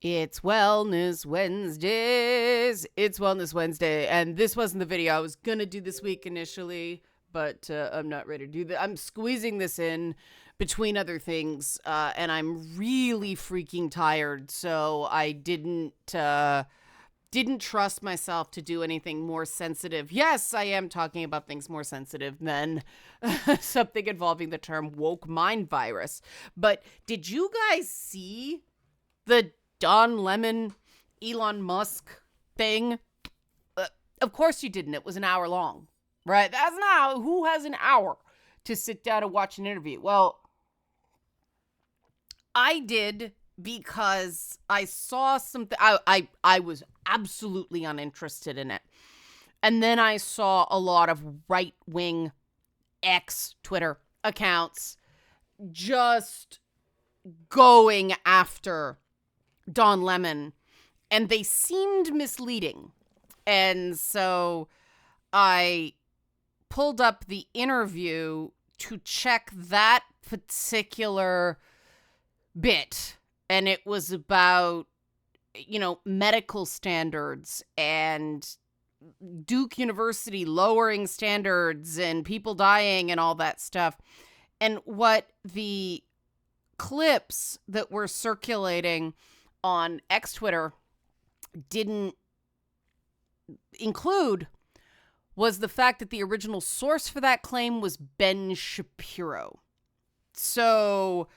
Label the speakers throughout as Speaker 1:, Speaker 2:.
Speaker 1: It's Wellness Wednesdays. It's Wellness Wednesday. And this wasn't the video I was going to do this week initially, but I'm not ready to do that. I'm squeezing this in between other things, and I'm really freaking tired. So I didn't trust myself to do anything more sensitive. Yes, I am talking about things more sensitive than something involving the term woke mind virus. But did you guys see the Don Lemon, Elon Musk thing? Of course you didn't. It was an hour long, right? That's not who has an hour to sit down and watch an interview. Well, I did because I saw something. I was absolutely uninterested in it. And then I saw a lot of right-wing X Twitter accounts just going after Don Lemon, and they seemed misleading. And so I pulled up the interview to check that particular bit, and it was about, medical standards and Duke University lowering standards and people dying and all that stuff. And what the clips that were circulating on X Twitter didn't include was the fact that the original source for that claim was Ben Shapiro. So,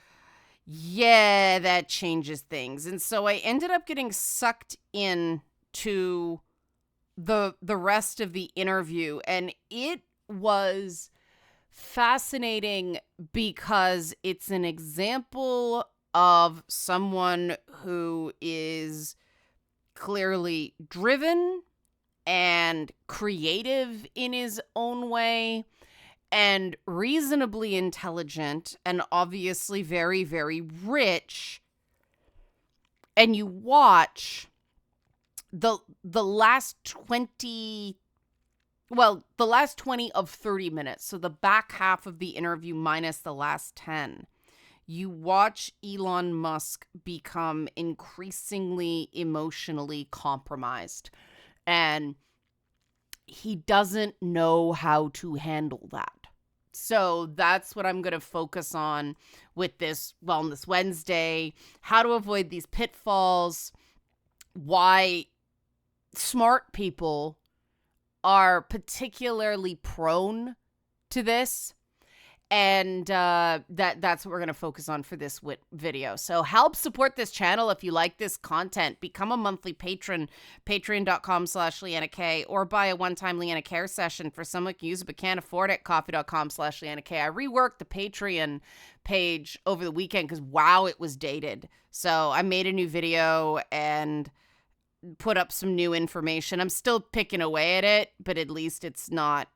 Speaker 1: yeah, that changes things. And so I ended up getting sucked in to the rest of the interview, and it was fascinating because it's an example of someone who is clearly driven and creative in his own way and reasonably intelligent and obviously very, very rich. And you watch the last 20 of 30 minutes, so the back half of the interview minus the last 10, you watch Elon Musk become increasingly emotionally compromised. And he doesn't know how to handle that. So that's what I'm going to focus on with this Wellness Wednesday: how to avoid these pitfalls, why smart people are particularly prone to this. And that's what we're going to focus on for this video. So help support this channel if you like this content. Become a monthly patron, patreon.com/Leanna K, or buy a one-time Leanna Care session for someone who can use it but can't afford it, coffee.com/Leanna K. I reworked the Patreon page over the weekend because, wow, it was dated. So I made a new video and put up some new information. I'm still picking away at it, but at least it's not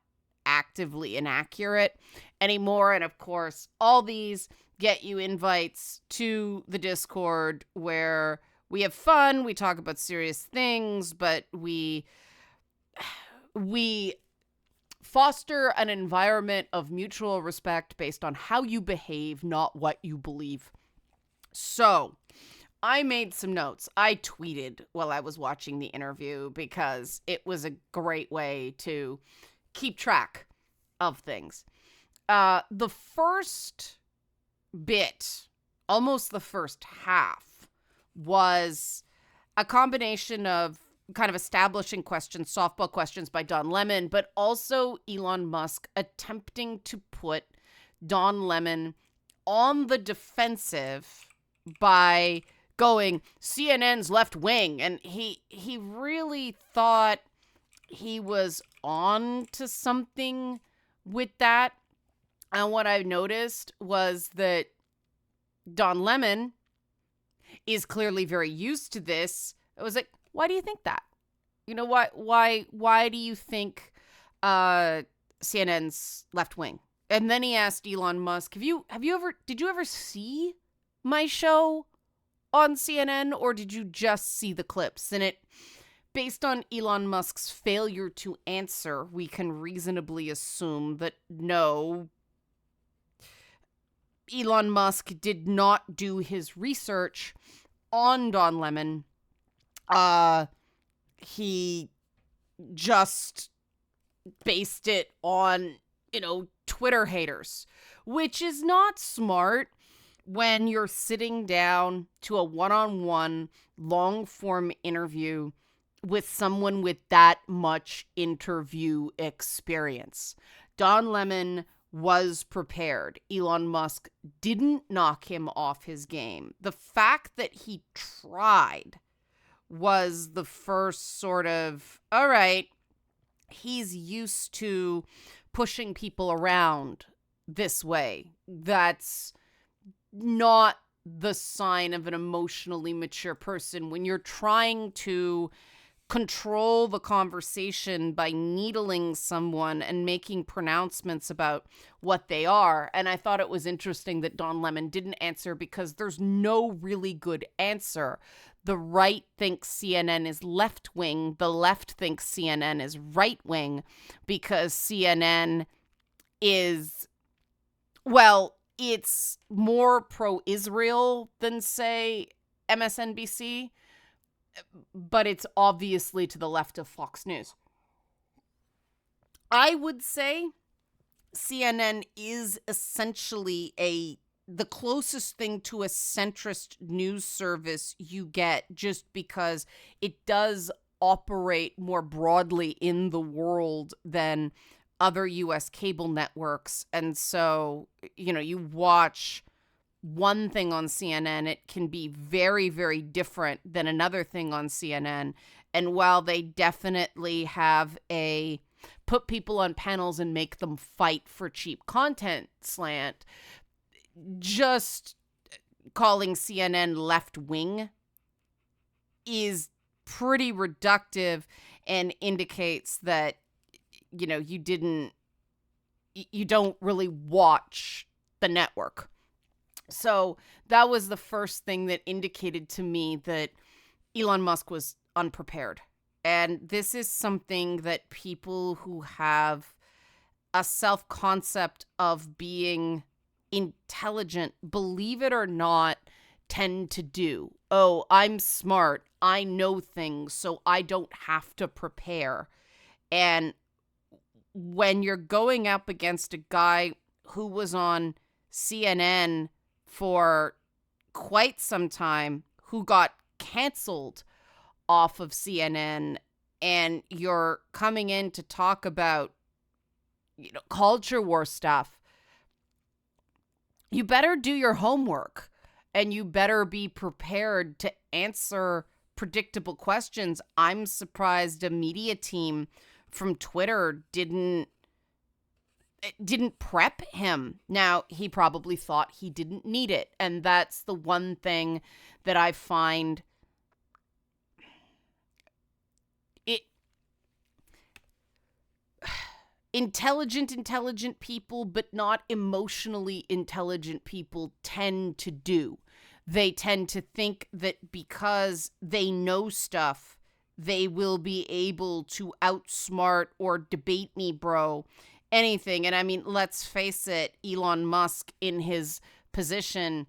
Speaker 1: actively inaccurate anymore. And of course, all these get you invites to the Discord where we have fun, we talk about serious things, but we foster an environment of mutual respect based on how you behave, not what you believe. So I made some notes. I tweeted while I was watching the interview because it was a great way to keep track of things. The first bit, almost the first half, was a combination of kind of establishing questions, softball questions by Don Lemon, but also Elon Musk attempting to put Don Lemon on the defensive by going CNN's left wing. And he really thought he was on to something with that. And what I noticed was that Don Lemon is clearly very used to this. I was like, why do you think that? Why do you think CNN's left wing? And then he asked Elon Musk, did you ever see my show on CNN, or did you just see the clips? And based on Elon Musk's failure to answer, we can reasonably assume that no, Elon Musk did not do his research on Don Lemon, he just based it on, Twitter haters, which is not smart when you're sitting down to a one-on-one long form interview with someone with that much interview experience. Don Lemon was prepared. Elon Musk didn't knock him off his game. The fact that he tried was the first sort of, all right, he's used to pushing people around this way. That's not the sign of an emotionally mature person. When you're trying to control the conversation by needling someone and making pronouncements about what they are. And I thought it was interesting that Don Lemon didn't answer because there's no really good answer. The right thinks CNN is left wing. The left thinks CNN is right wing because CNN is, well, it's more pro-Israel than, say, MSNBC, but it's obviously to the left of Fox News. I would say CNN is essentially the closest thing to a centrist news service you get, just because it does operate more broadly in the world than other US cable networks. And so, you watch one thing on CNN, it can be very, very different than another thing on CNN. And while they definitely have a put people on panels and make them fight for cheap content slant, just calling CNN left wing is pretty reductive and indicates that, you don't really watch the network. So that was the first thing that indicated to me that Elon Musk was unprepared. And this is something that people who have a self-concept of being intelligent, believe it or not, tend to do. Oh, I'm smart. I know things, so I don't have to prepare. And when you're going up against a guy who was on CNN for quite some time, who got canceled off of CNN, and you're coming in to talk about, culture war stuff, you better do your homework and you better be prepared to answer predictable questions. I'm surprised a media team from Twitter didn't prep him. Now, he probably thought he didn't need it. And that's the one thing that I find intelligent people, but not emotionally intelligent people tend to do. They tend to think that because they know stuff, they will be able to outsmart or debate me, bro. Anything. And I mean, let's face it, Elon Musk in his position,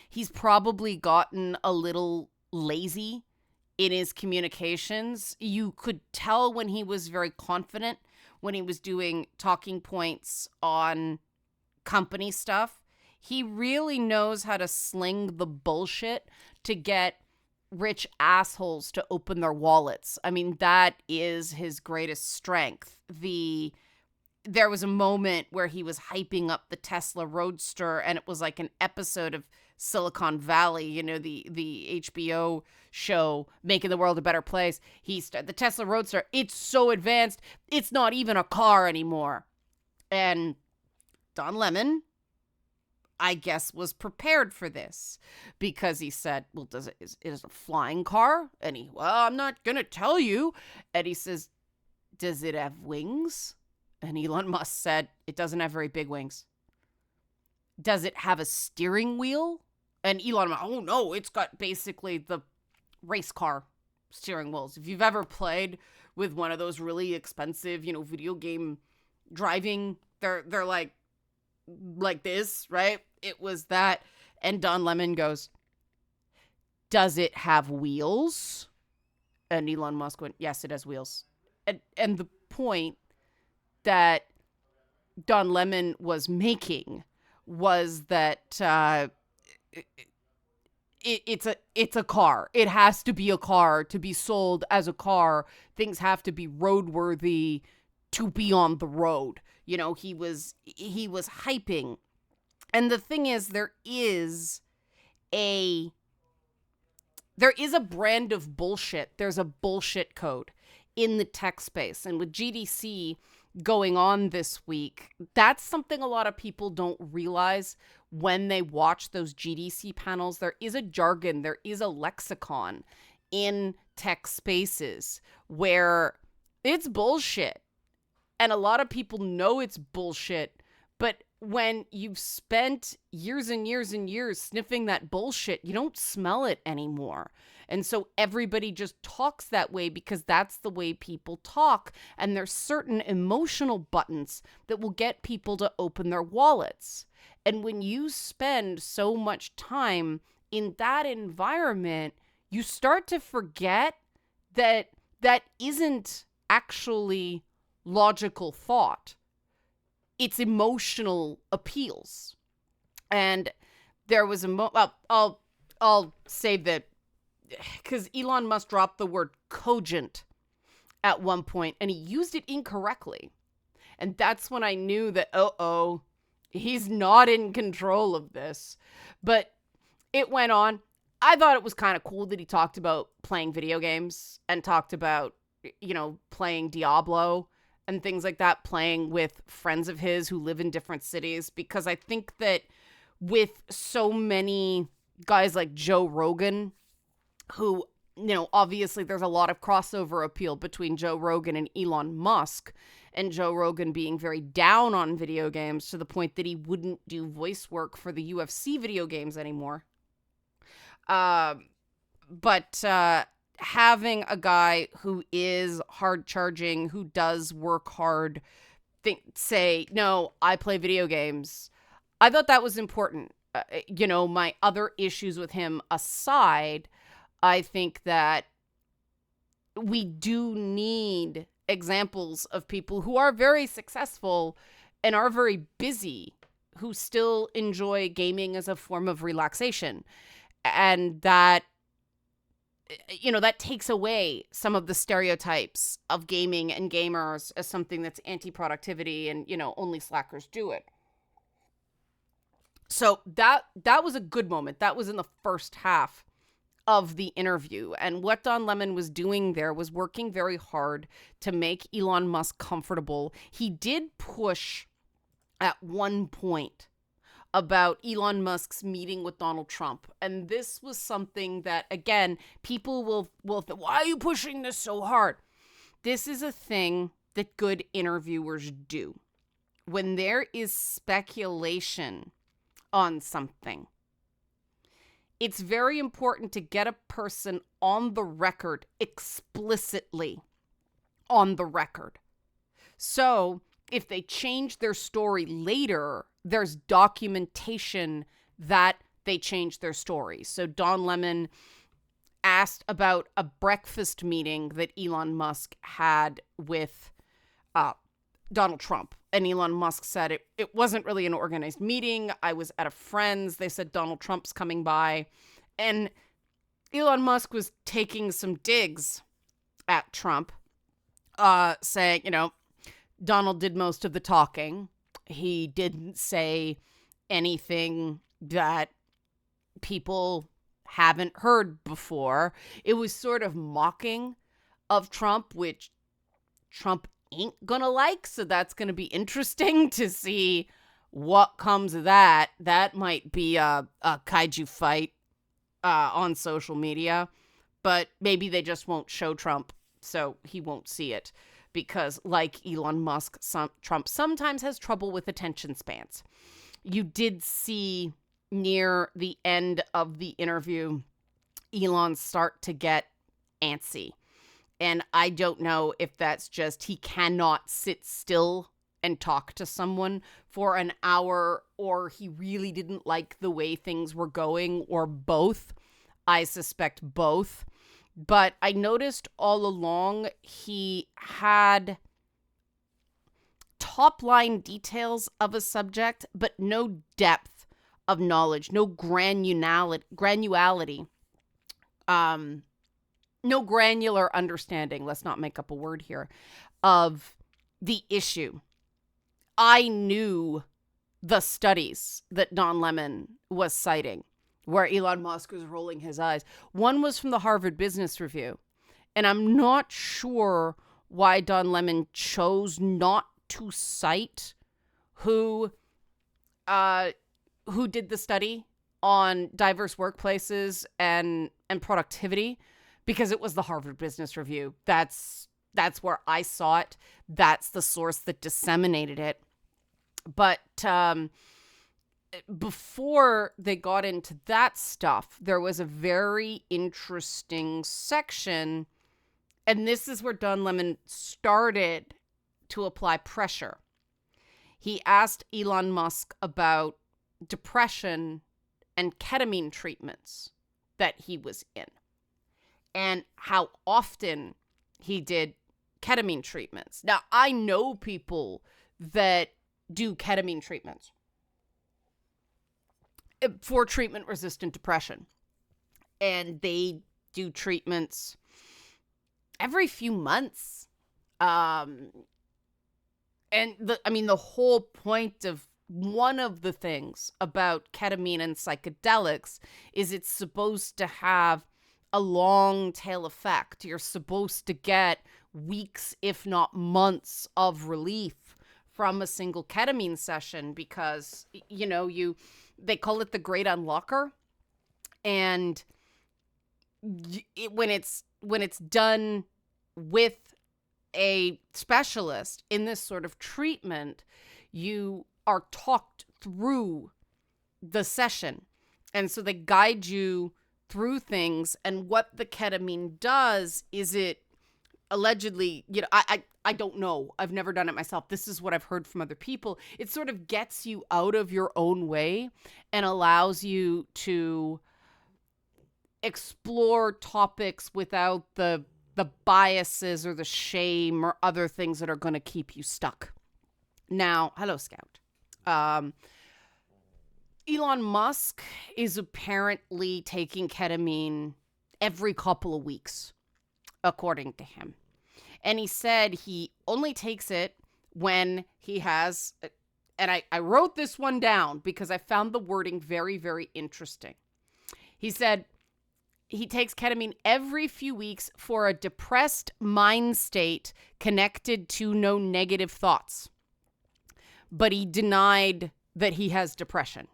Speaker 1: he's probably gotten a little lazy in his communications. You could tell when he was very confident, when he was doing talking points on company stuff. He really knows how to sling the bullshit to get rich assholes to open their wallets. I mean, that is his greatest strength. There was a moment where he was hyping up the Tesla Roadster, and it was like an episode of Silicon Valley, the HBO show, Making the World a Better Place. The Tesla Roadster, it's so advanced, it's not even a car anymore. And Don Lemon, I guess, was prepared for this because he said, well, is it a flying car? And I'm not going to tell you. And he says, does it have wings? And Elon Musk said, it doesn't have very big wings. Does it have a steering wheel? And Elon, oh no, it's got basically the race car steering wheels. If you've ever played with one of those really expensive, video game driving, they're like this, right? It was that. And Don Lemon goes, does it have wheels? And Elon Musk went, yes, it has wheels. And the point that Don Lemon was making was that it's a car. It has to be a car to be sold as a car. Things have to be roadworthy to be on the road. You know, he was hyping. And the thing is, there is a brand of bullshit. There's a bullshit code in the tech space. And with GDC going on this week, that's something a lot of people don't realize when they watch those GDC panels. There is a jargon, there is a lexicon in tech spaces where it's bullshit. And a lot of people know it's bullshit, but when you've spent years and years and years sniffing that bullshit, you don't smell it anymore. And so everybody just talks that way because that's the way people talk. And there's certain emotional buttons that will get people to open their wallets. And when you spend so much time in that environment, you start to forget that that isn't actually logical thought. It's emotional appeals. And there was I'll say that because Elon Musk dropped the word cogent at one point and he used it incorrectly. And that's when I knew that, he's not in control of this. But it went on. I thought it was kind of cool that he talked about playing video games and talked about, playing Diablo and things like that, playing with friends of his who live in different cities, because I think that with so many guys like Joe Rogan, who, obviously there's a lot of crossover appeal between Joe Rogan and Elon Musk, and Joe Rogan being very down on video games to the point that he wouldn't do voice work for the UFC video games anymore. But having a guy who is hard charging, who does work hard, say, no, I play video games. I thought that was important. My other issues with him aside, I think that we do need examples of people who are very successful and are very busy, who still enjoy gaming as a form of relaxation. And that, that takes away some of the stereotypes of gaming and gamers as something that's anti-productivity and, only slackers do it. So that was a good moment. That was in the first half of the interview. And what Don Lemon was doing there was working very hard to make Elon Musk comfortable. He did push at one point about Elon Musk's meeting with Donald Trump. And this was something that, again, people will think, why are you pushing this so hard? This is a thing that good interviewers do. When there is speculation on something, it's very important to get a person on the record, explicitly on the record. So if they change their story later, there's documentation that they changed their story. So Don Lemon asked about a breakfast meeting that Elon Musk had with Donald Trump. And Elon Musk said it wasn't really an organized meeting. I was at a friend's. They said Donald Trump's coming by. And Elon Musk was taking some digs at Trump, saying, Donald did most of the talking. He didn't say anything that people haven't heard before. It was sort of mocking of Trump, which Trump ain't gonna like. So that's gonna be interesting to see what comes of that. That might be a kaiju fight on social media, but maybe they just won't show Trump so he won't see it. Because like Elon Musk, Trump sometimes has trouble with attention spans. You did see near the end of the interview, Elon start to get antsy. And I don't know if that's just he cannot sit still and talk to someone for an hour, or he really didn't like the way things were going, or both. I suspect both. But I noticed all along he had top line details of a subject, but no depth of knowledge, no granularity, no granular understanding. Let's not make up a word here of the issue. I knew the studies that Don Lemon was citing, where Elon Musk was rolling his eyes. One was from the Harvard Business Review. And I'm not sure why Don Lemon chose not to cite who did the study on diverse workplaces and productivity, because it was the Harvard Business Review. That's where I saw it. That's the source that disseminated it. But before they got into that stuff, there was a very interesting section, and this is where Don Lemon started to apply pressure. He asked Elon Musk about depression and ketamine treatments that he was in, and how often he did ketamine treatments. Now, I know people that do ketamine treatments for treatment-resistant depression. And they do treatments every few months. And the whole point of one of the things about ketamine and psychedelics is it's supposed to have a long tail effect. You're supposed to get weeks, if not months, of relief from a single ketamine session, because, they call it the great unlocker. And when it's done with a specialist in this sort of treatment, you are talked through the session. And so they guide you through things. And what the ketamine does is it allegedly, I don't know. I've never done it myself. This is what I've heard from other people. It sort of gets you out of your own way and allows you to explore topics without the biases or the shame or other things that are going to keep you stuck. Now, hello, Scout. Elon Musk is apparently taking ketamine every couple of weeks, according to him. And he said he only takes it when he has, and I wrote this one down because I found the wording very, very interesting. He said he takes ketamine every few weeks for a depressed mind state connected to no negative thoughts. But he denied that he has depression.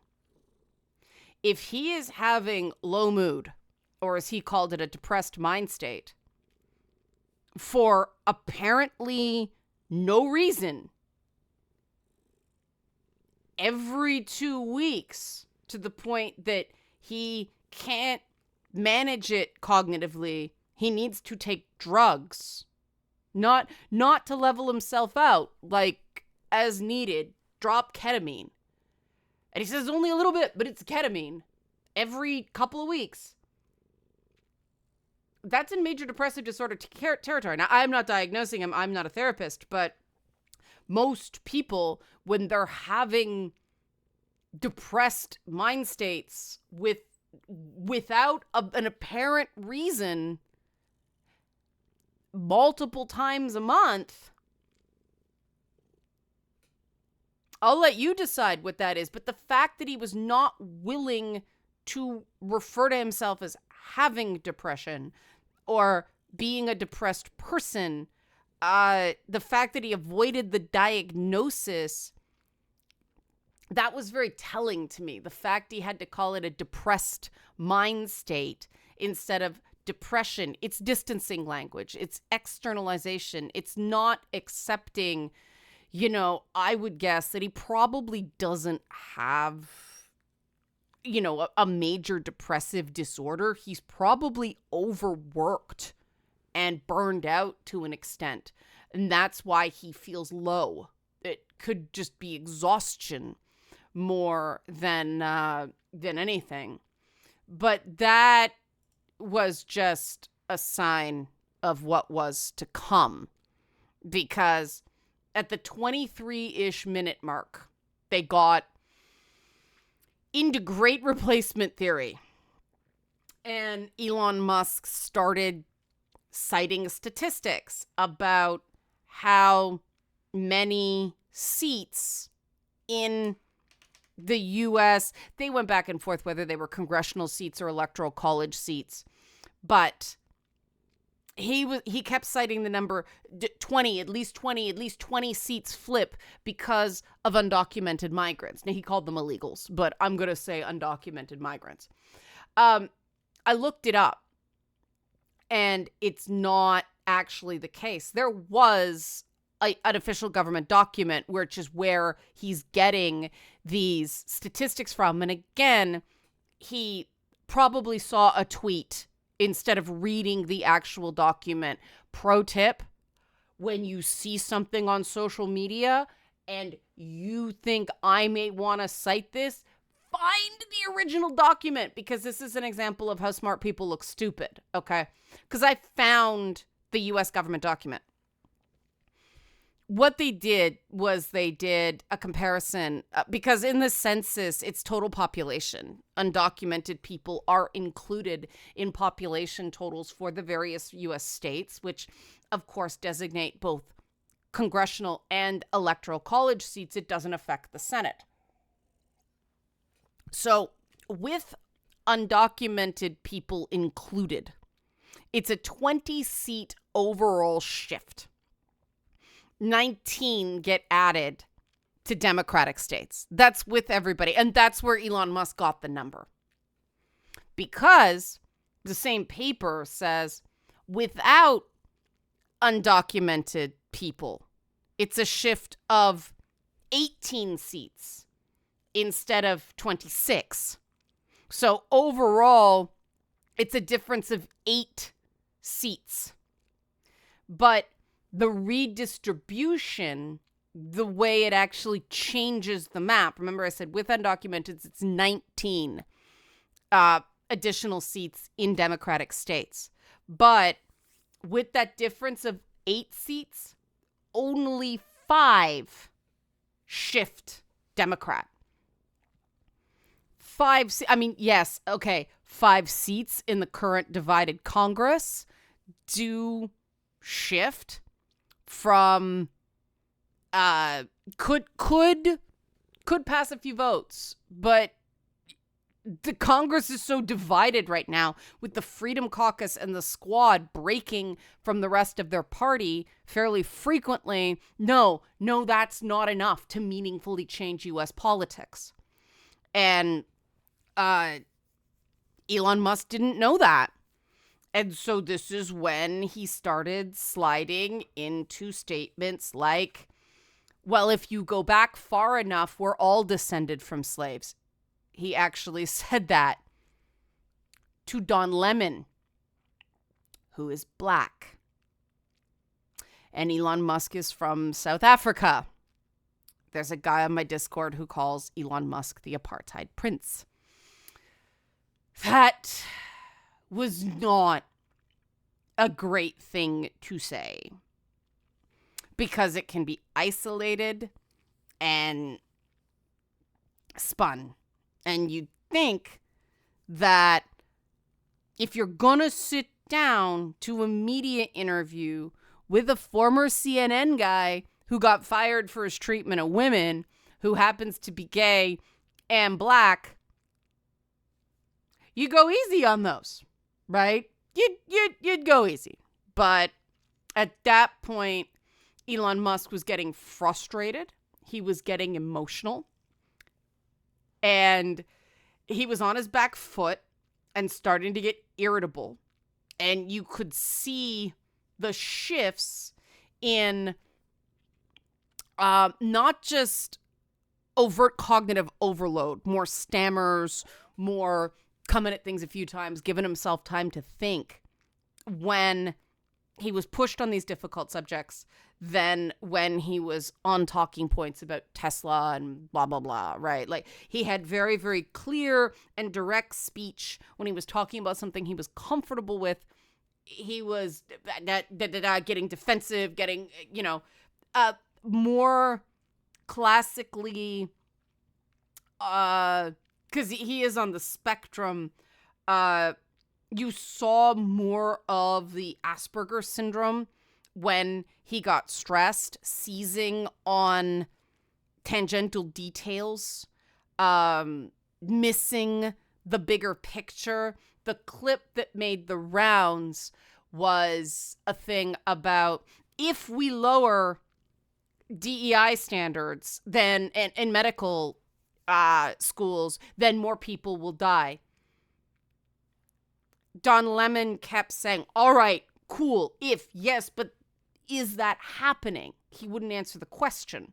Speaker 1: If he is having low mood, or as he called it, a depressed mind state, for apparently no reason, every 2 weeks, to the point that he can't manage it cognitively, he needs to take drugs. Not to level himself out, like as needed, drop ketamine. And he says only a little bit, but it's ketamine every couple of weeks. That's in major depressive disorder territory. Now, I'm not diagnosing him. I'm not a therapist, but most people, when they're having depressed mind states without an apparent reason multiple times a month, I'll let you decide what that is. But the fact that he was not willing to refer to himself as having depression or being a depressed person, the fact that he avoided the diagnosis, that was very telling to me. The fact he had to call it a depressed mind state instead of depression. It's distancing language. It's externalization. It's not accepting, I would guess that he probably doesn't have, a major depressive disorder. He's probably overworked and burned out to an extent. And that's why he feels low. It could just be exhaustion more than anything. But that was just a sign of what was to come, because at the 23-ish minute mark, they got into great replacement theory. And Elon Musk started citing statistics about how many seats in the U.S., they went back and forth whether they were congressional seats or electoral college seats, but he kept citing the number 20, at least 20 seats flip because of undocumented migrants. Now, he called them illegals, but I'm going to say undocumented migrants. I looked it up, and it's not actually the case. There was an official government document, which is where he's getting these statistics from. And again, he probably saw a tweet instead of reading the actual document. Pro tip, when you see something on social media and you think I may want to cite this, find the original document, because this is an example of how smart people look stupid, okay? Because I found the U.S. government document. What they did was they did a comparison, because in the census, it's total population. Undocumented people are included in population totals for the various U.S. states, which, of course, designate both congressional and electoral college seats. It doesn't affect the Senate. So with undocumented people included, it's a 20-seat overall shift. 19 get added to Democratic states. That's with everybody. And that's where Elon Musk got the number. Because the same paper says without undocumented people, it's a shift of 18 seats instead of 26. So overall, it's a difference of 8 seats. But the redistribution, the way it actually changes the map, remember I said with undocumented, it's 19 additional seats in Democratic states. But with that difference of 8 seats, only 5 shift Democrat. 5 seats in the current divided Congress do shift from could pass a few votes, but the Congress is so divided right now, with the Freedom Caucus and the Squad breaking from the rest of their party fairly frequently. No, that's not enough to meaningfully change U.S. politics. And Elon Musk didn't know that. And so this is when he started sliding into statements like, well, if you go back far enough, we're all descended from slaves. He actually said that to Don Lemon, who is black. And Elon Musk is from South Africa. There's a guy on my Discord who calls Elon Musk the apartheid prince. That was not a great thing to say, because it can be isolated and spun. And you'd think that if you're going to sit down to a media interview with a former CNN guy who got fired for his treatment of women, who happens to be gay and black, you go easy on those, right? You'd go easy. But at that point, Elon Musk was getting frustrated. He was getting emotional. And he was on his back foot and starting to get irritable. And you could see the shifts in not just overt cognitive overload, more stammers, more coming at things a few times, giving himself time to think, when he was pushed on these difficult subjects than when he was on talking points about Tesla and blah, blah, blah, right? Like, he had very, very clear and direct speech when he was talking about something he was comfortable with. He was getting defensive, getting, more classically, because he is on the spectrum, you saw more of the Asperger syndrome when he got stressed, seizing on tangential details, missing the bigger picture. The clip that made the rounds was a thing about, if we lower DEI standards then in medical schools, then more people will die. Don Lemon kept saying, all right, cool, if, yes, but is that happening? He wouldn't answer the question.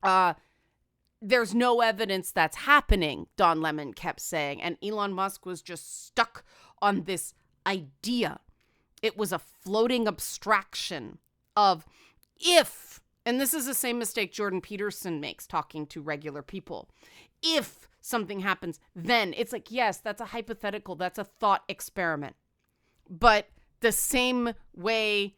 Speaker 1: There's no evidence that's happening, Don Lemon kept saying. And Elon Musk was just stuck on this idea. It was a floating abstraction of if, and this is the same mistake Jordan Peterson makes talking to regular people. If something happens, then it's like, yes, that's a hypothetical. That's a thought experiment. But the same way,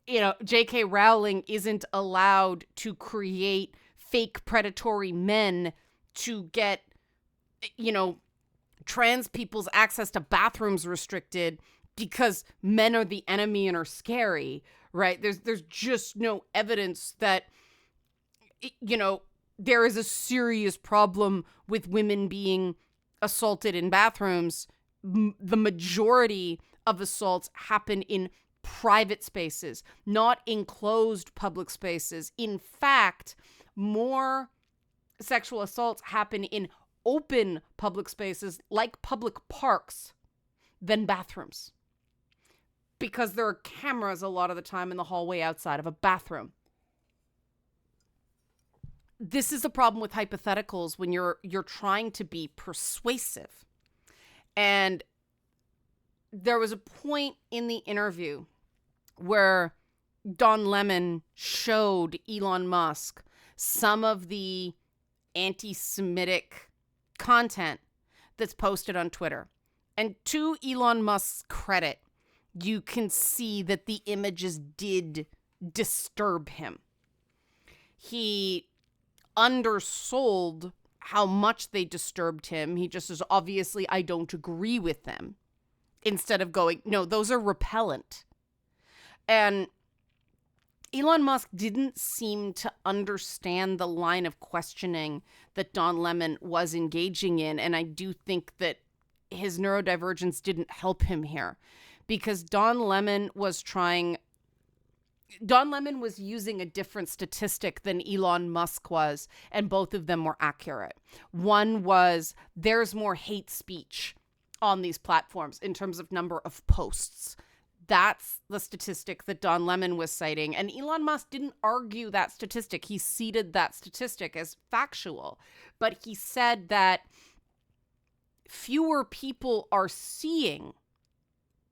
Speaker 1: J.K. Rowling isn't allowed to create fake predatory men to get, trans people's access to bathrooms restricted because men are the enemy and are scary, right? There's just no evidence that, there is a serious problem with women being assaulted in bathrooms. The majority of assaults happen in private spaces, not enclosed public spaces. In fact, more sexual assaults happen in open public spaces like public parks than bathrooms, because there are cameras a lot of the time in the hallway outside of a bathroom. This is a problem with hypotheticals when you're trying to be persuasive. And there was a point in the interview where Don Lemon showed Elon Musk some of the anti-Semitic content that's posted on Twitter. And to Elon Musk's credit, you can see that the images did disturb him. He undersold how much they disturbed him. He just says, obviously, I don't agree with them. Instead of going, no, those are repellent. And Elon Musk didn't seem to understand the line of questioning that Don Lemon was engaging in. And I do think that his neurodivergence didn't help him here, because Don Lemon was using a different statistic than Elon Musk was, and both of them were accurate. One was, there's more hate speech on these platforms in terms of number of posts. That's the statistic that Don Lemon was citing. And Elon Musk didn't argue that statistic. He ceded that statistic as factual. But he said that fewer people are seeing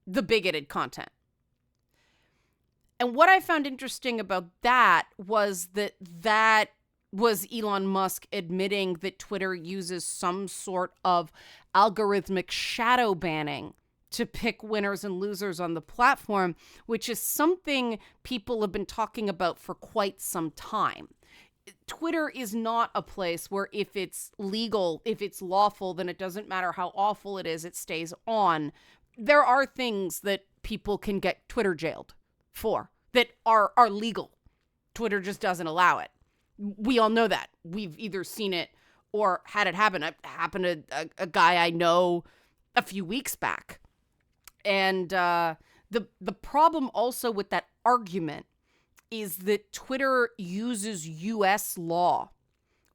Speaker 1: the bigoted content. And what I found interesting about that was that was Elon Musk admitting that Twitter uses some sort of algorithmic shadow banning to pick winners and losers on the platform, which is something people have been talking about for quite some time. Twitter is not a place where if it's legal, if it's lawful, then it doesn't matter how awful it is, it stays on. There are things that people can get Twitter jailed for that are legal. Twitter just doesn't allow it. We all know that. We've either seen it or had it happen. It happened to a guy I know a few weeks back. And the problem also with that argument is that Twitter uses U.S. law,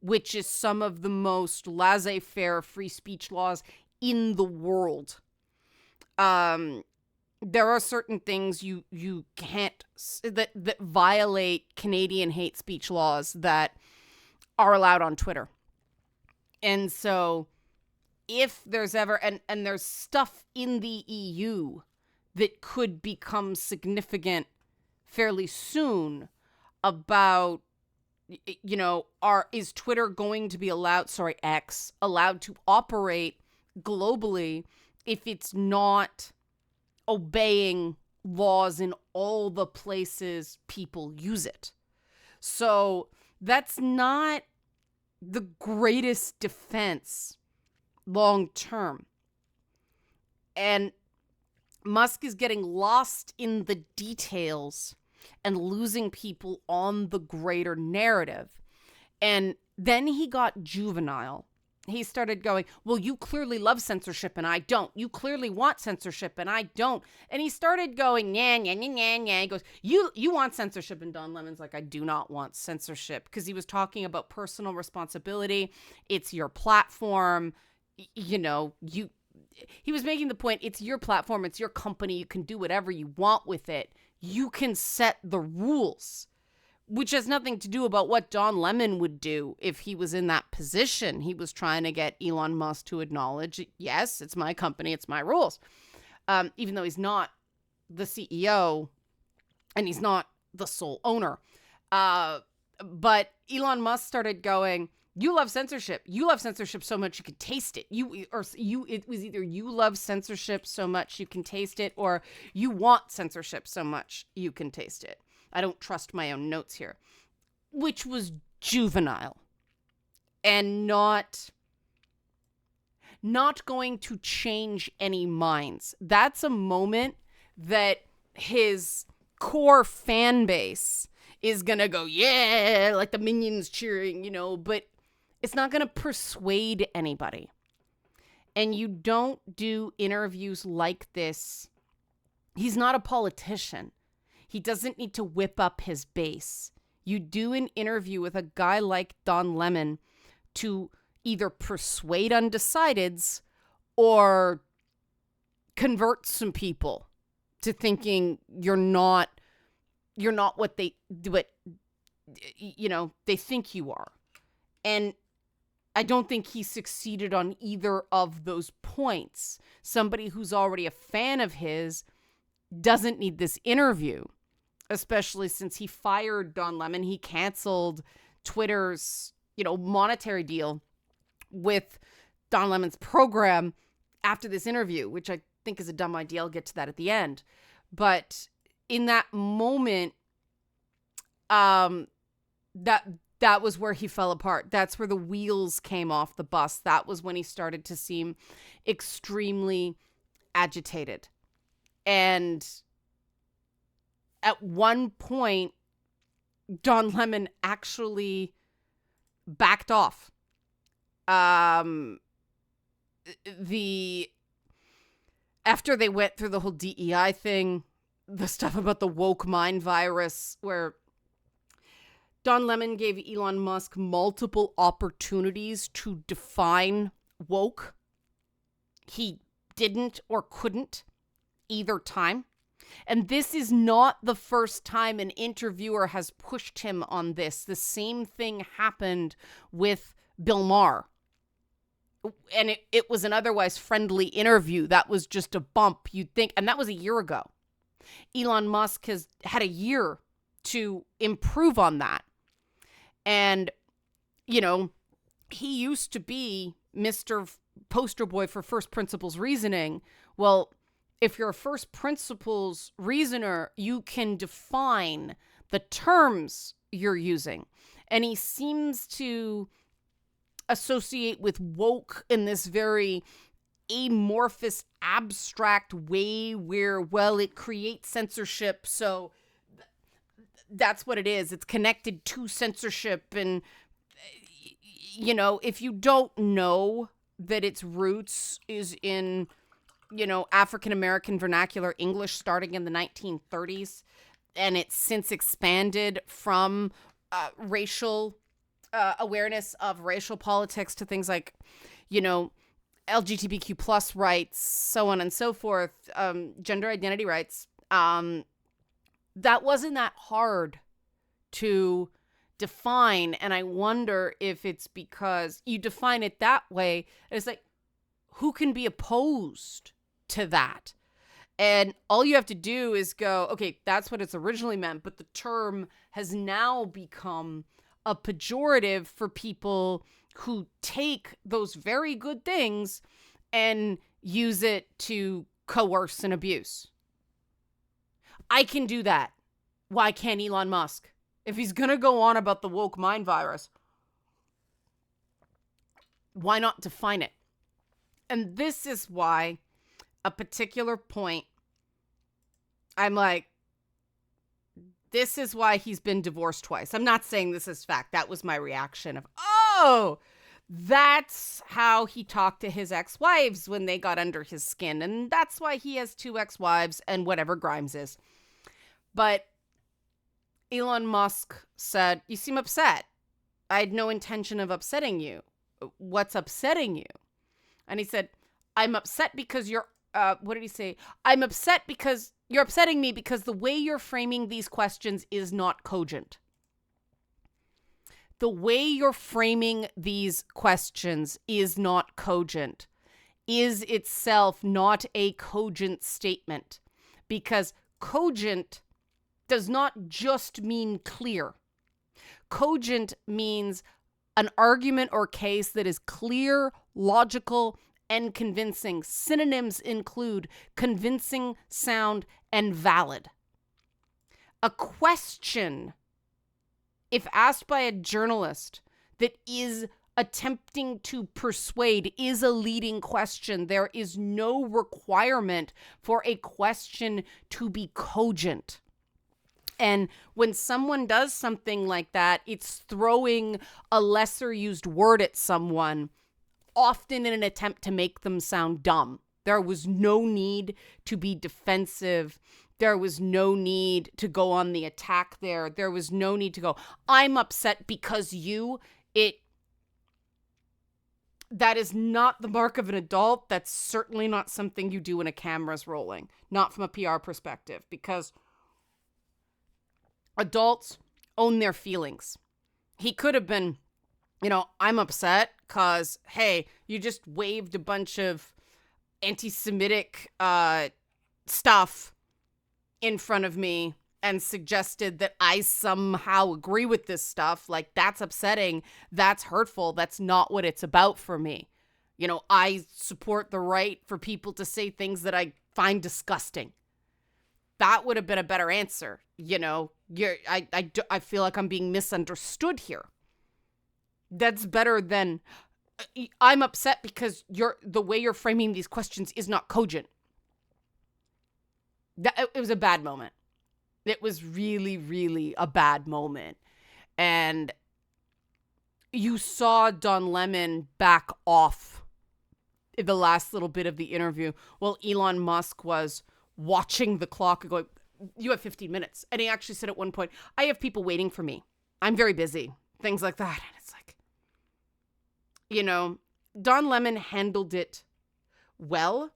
Speaker 1: which is some of the most laissez-faire free speech laws in the world. There are certain things you can't, that violate Canadian hate speech laws that are allowed on Twitter. And so if there's ever, and there's stuff in the EU that could become significant fairly soon about, is Twitter going to be X allowed to operate globally if it's not obeying laws in all the places people use it? So that's not the greatest defense long term. And Musk is getting lost in the details and losing people on the greater narrative. And then he got juvenile. He started going, well, you clearly love censorship and I don't. You clearly want censorship and I don't. And he started going, yeah, yeah, yeah, yeah, yeah. He goes, you want censorship. And Don Lemon's like, I do not want censorship, because he was talking about personal responsibility. It's your platform. He was making the point, it's your platform, it's your company, you can do whatever you want with it. You can set the rules, which has nothing to do about what Don Lemon would do if he was in that position. He was trying to get Elon Musk to acknowledge, yes, it's my company, it's my rules. Even though he's not the CEO and he's not the sole owner. But Elon Musk started going, you love censorship. You love censorship so much you can taste it. It was either you love censorship so much you can taste it, or you want censorship so much you can taste it. I don't trust my own notes here, which was juvenile and not going to change any minds. That's a moment that his core fan base is going to go, yeah, like the minions cheering, but it's not going to persuade anybody. And you don't do interviews like this. He's not a politician. He doesn't need to whip up his base. You do an interview with a guy like Don Lemon to either persuade undecideds or convert some people to thinking you're not what they think you are. And I don't think he succeeded on either of those points. Somebody who's already a fan of his doesn't need this interview, especially since he fired Don Lemon. He canceled Twitter's, monetary deal with Don Lemon's program after this interview, which I think is a dumb idea. I'll get to that at the end. But in that moment, that was where he fell apart. That's where the wheels came off the bus. That was when he started to seem extremely agitated. And at one point, Don Lemon actually backed off. After they went through the whole DEI thing, the stuff about the woke mind virus, where Don Lemon gave Elon Musk multiple opportunities to define woke. He didn't or couldn't either time. And this is not the first time an interviewer has pushed him on this. The same thing happened with Bill Maher. And it was an otherwise friendly interview. That was just a bump, you'd think. And that was a year ago. Elon Musk has had a year to improve on that. And, he used to be Mr. Poster Boy for first principles reasoning. Well, if you're a first principles reasoner, you can define the terms you're using. And he seems to associate with woke in this very amorphous, abstract way where, well, it creates censorship. So that's what it is. It's connected to censorship. And, if you don't know that its roots is in, African-American vernacular English starting in the 1930s, and it's since expanded from racial awareness of racial politics to things like, LGBTQ plus rights, so on and so forth, gender identity rights. That wasn't that hard to define. And I wonder if it's because you define it that way. It's like, who can be opposed to that? And all you have to do is go, okay, that's what it's originally meant, but the term has now become a pejorative for people who take those very good things and use it to coerce and abuse. I can do that. Why can't Elon Musk? If he's going to go on about the woke mind virus, why not define it? And this is why a particular point, I'm like, this is why he's been divorced twice. I'm not saying this is fact. That was my reaction of, oh, that's how he talked to his ex-wives when they got under his skin. And that's why he has 2 ex-wives and whatever Grimes is. But Elon Musk said, you seem upset. I had no intention of upsetting you. What's upsetting you? And he said, I'm upset because you're, what did he say? I'm upset because you're upsetting me because the way you're framing these questions is not cogent. The way you're framing these questions is not cogent, is itself not a cogent statement, because cogent does not just mean clear. Cogent means an argument or case that is clear, logical, and convincing. Synonyms include convincing, sound, and valid. A question, if asked by a journalist that is attempting to persuade, is a leading question. There is no requirement for a question to be cogent. And when someone does something like that, it's throwing a lesser used word at someone, often in an attempt to make them sound dumb. There was no need to be defensive. There was no need to go on the attack there. There was no need to go, I'm upset because that is not the mark of an adult. That's certainly not something you do when a camera's rolling, not from a PR perspective, because adults own their feelings. He could have been, I'm upset because, hey, you just waved a bunch of anti-Semitic stuff in front of me and suggested that I somehow agree with this stuff. Like, that's upsetting. That's hurtful. That's not what it's about for me. I support the right for people to say things that I find disgusting. That would have been a better answer. I feel like I'm being misunderstood here. That's better than I'm upset because the way you're framing these questions is not cogent. It was a bad moment. It was really, really a bad moment. And you saw Don Lemon back off in the last little bit of the interview while Elon Musk was watching the clock and going, you have 15 minutes. And he actually said at one point, I have people waiting for me. I'm very busy. Things like that. And it's like, Don Lemon handled it well.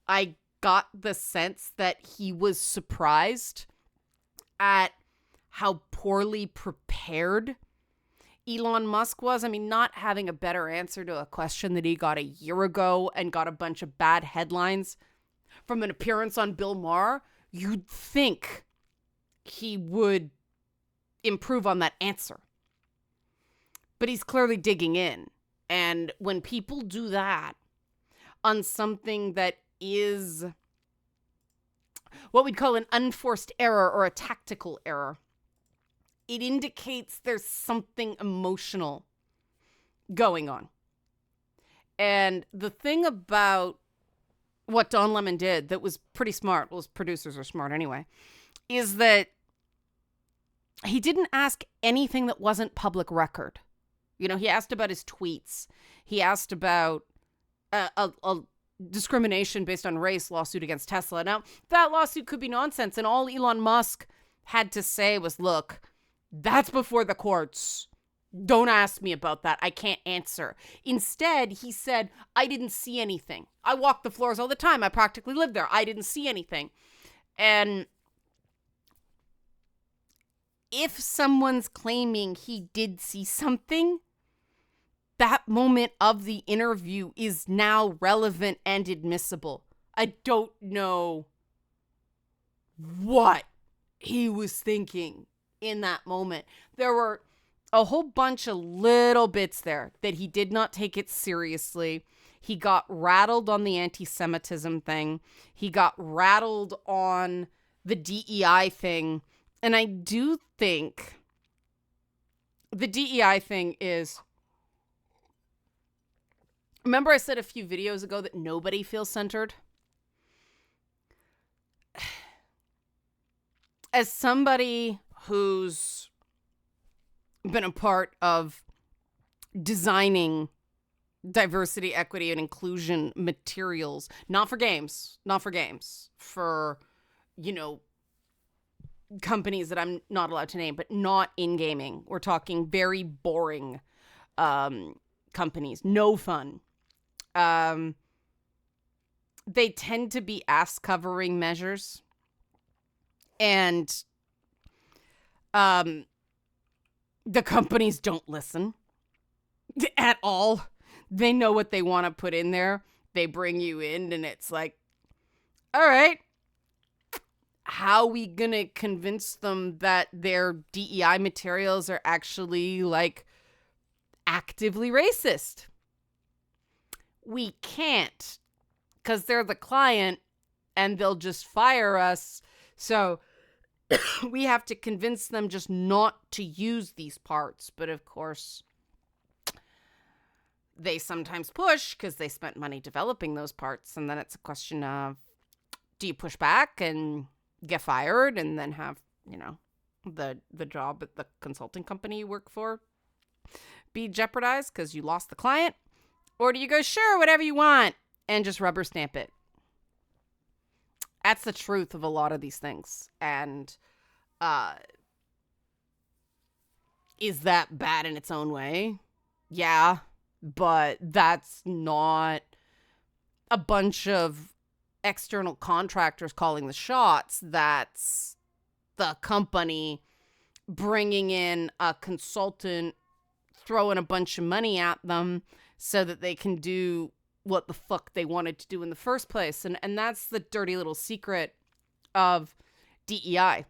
Speaker 1: I got the sense that he was surprised at how poorly prepared Elon Musk was. I mean, not having a better answer to a question that he got a year ago and got a bunch of bad headlines from an appearance on Bill Maher, you'd think he would improve on that answer. But he's clearly digging in. And when people do that on something that is what we'd call an unforced error or a tactical error, it indicates there's something emotional going on. And the thing about what Don Lemon did that was pretty smart, well, his producers are smart anyway, is that he didn't ask anything that wasn't public record. He asked about his tweets. He asked about a discrimination based on race lawsuit against Tesla. Now, that lawsuit could be nonsense, and all Elon Musk had to say was, look, that's before the courts. Don't ask me about that. I can't answer. Instead, he said, I didn't see anything. I walk the floors all the time. I practically live there. I didn't see anything. And if someone's claiming he did see something, that moment of the interview is now relevant and admissible. I don't know what he was thinking in that moment. There were a whole bunch of little bits there that he did not take it seriously. He got rattled on the anti-Semitism thing. He got rattled on the DEI thing. And I do think the DEI thing is... Remember I said a few videos ago that nobody feels centered? As somebody who's been a part of designing diversity, equity, and inclusion materials, not for games, for, companies that I'm not allowed to name, but not in gaming. We're talking very boring companies, no fun. They tend to be ass-covering measures. And the companies don't listen at all. They know what they want to put in there. They bring you in and it's like, all right, how are we going to convince them that their DEI materials are actually like actively racist? We can't, because they're the client and they'll just fire us. So we have to convince them just not to use these parts. But of course, they sometimes push because they spent money developing those parts. And then it's a question of, do you push back and get fired and then have, the job at the consulting company you work for be jeopardized because you lost the client? Or do you go, sure, whatever you want, and just rubber stamp it? That's the truth of a lot of these things. And is that bad in its own way? Yeah, but that's not a bunch of external contractors calling the shots. That's the company bringing in a consultant, throwing a bunch of money at them so that they can do what the fuck they wanted to do in the first place. And that's the dirty little secret of DEI.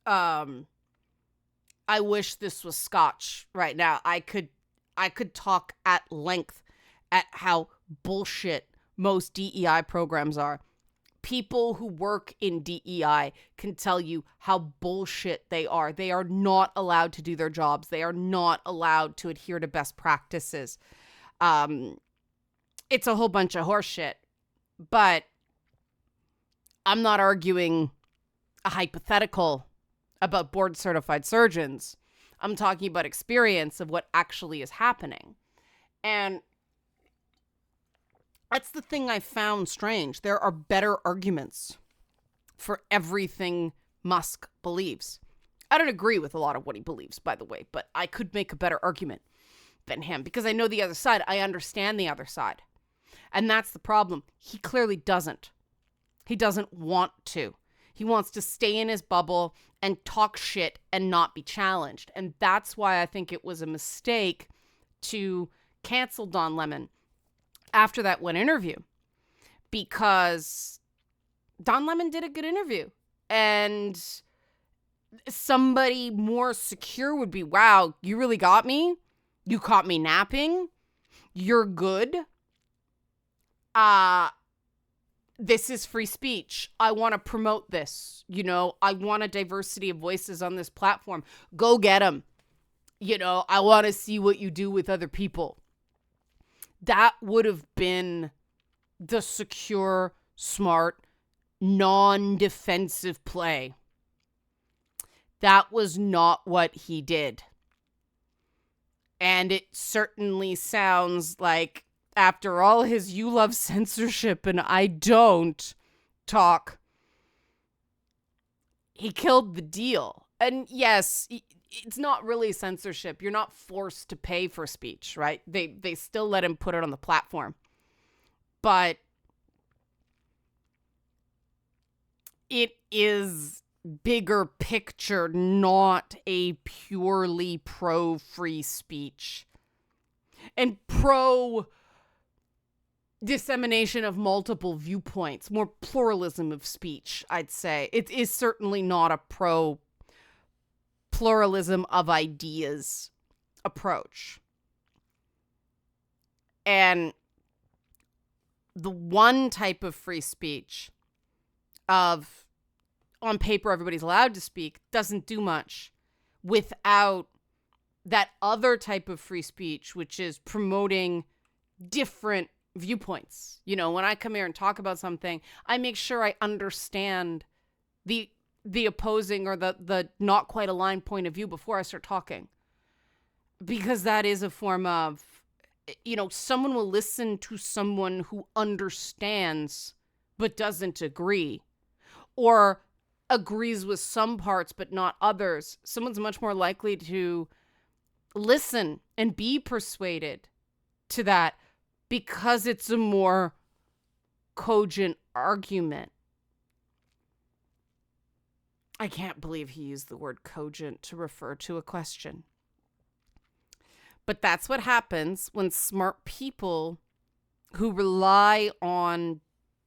Speaker 1: I wish this was Scotch right now. I could talk at length at how bullshit most DEI programs are. People who work in DEI can tell you how bullshit they are. They are not allowed to do their jobs. They are not allowed to adhere to best practices. It's a whole bunch of horseshit, but I'm not arguing a hypothetical about board certified surgeons. I'm talking about experience of what actually is happening. And that's the thing I found strange. There are better arguments for everything Musk believes. I don't agree with a lot of what he believes, by the way, but I could make a better argument than him because I know the other side. I understand the other side. And that's the problem. He clearly doesn't. He doesn't want to. He wants to stay in his bubble and talk shit and not be challenged. And that's why I think it was a mistake to cancel Don Lemon after that one interview. Because Don Lemon did a good interview. And somebody more secure would be, wow, you really got me? You caught me napping? You're good? This is free speech. I want to promote this. I want a diversity of voices on this platform. Go get them. I want to see what you do with other people. That would have been the secure, smart, non-defensive play. That was not what he did. And it certainly sounds like after all his "you love censorship and I don't" talk, he killed the deal. And yes, it's not really censorship. You're not forced to pay for speech, right? They still let him put it on the platform. But it is bigger picture, not a purely pro free speech and pro dissemination of multiple viewpoints, more pluralism of speech, I'd say. It is certainly not a pro pluralism of ideas approach. And the one type of free speech of on paper everybody's allowed to speak doesn't do much without that other type of free speech, which is promoting different viewpoints. You know, when I come here and talk about something, I make sure I understand the opposing or the not quite aligned point of view before I start talking. Because that is a form of, you know, someone will listen to someone who understands but doesn't agree, or agrees with some parts but not others. Someone's much more likely to listen and be persuaded to that because it's a more cogent argument. I can't believe he used the word cogent to refer to a question. But that's what happens when smart people who rely on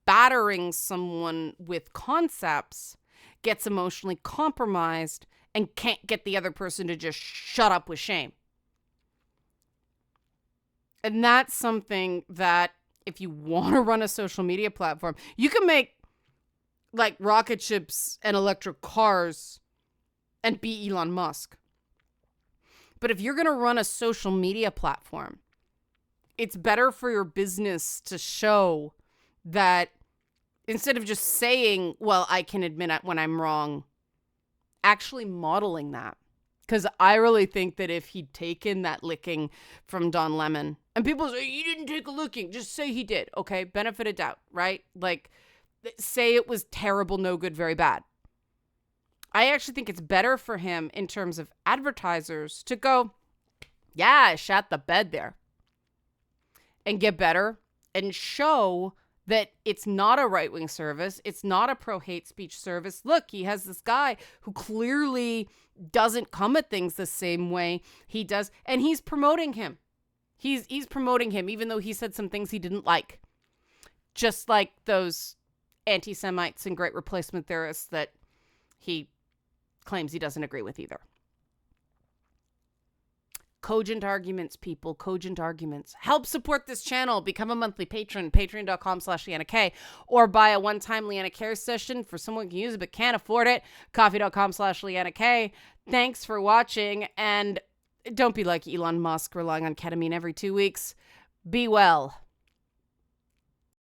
Speaker 1: battering someone with concepts gets emotionally compromised and can't get the other person to just shut up with shame. And that's something that if you want to run a social media platform, you can make like rocket ships and electric cars and be Elon Musk. But if you're going to run a social media platform, it's better for your business to show that instead of just saying, well, I can admit it when I'm wrong, actually modeling that. Because I really think that if he'd taken that licking from Don Lemon, and people say, you didn't take a licking, just say he did. Okay, benefit of doubt, right? Like, say it was terrible, no good, very bad. I actually think it's better for him in terms of advertisers to go, yeah, I shat the bed there. And get better and show that it's not a right-wing service. It's not a pro-hate speech service. Look, he has this guy who clearly doesn't come at things the same way he does. And he's promoting him. He's promoting him, even though he said some things he didn't like. Just like those anti-Semites and great replacement theorists that he claims he doesn't agree with either. Cogent arguments, people. Cogent arguments. Help support this channel. Become a monthly patron. Patreon.com/Leanna K. Or buy a one-time Leanna Care session for someone who can use it but can't afford it. Coffee.com/Leanna K. Thanks for watching. And don't be like Elon Musk, relying on ketamine every 2 weeks. Be well.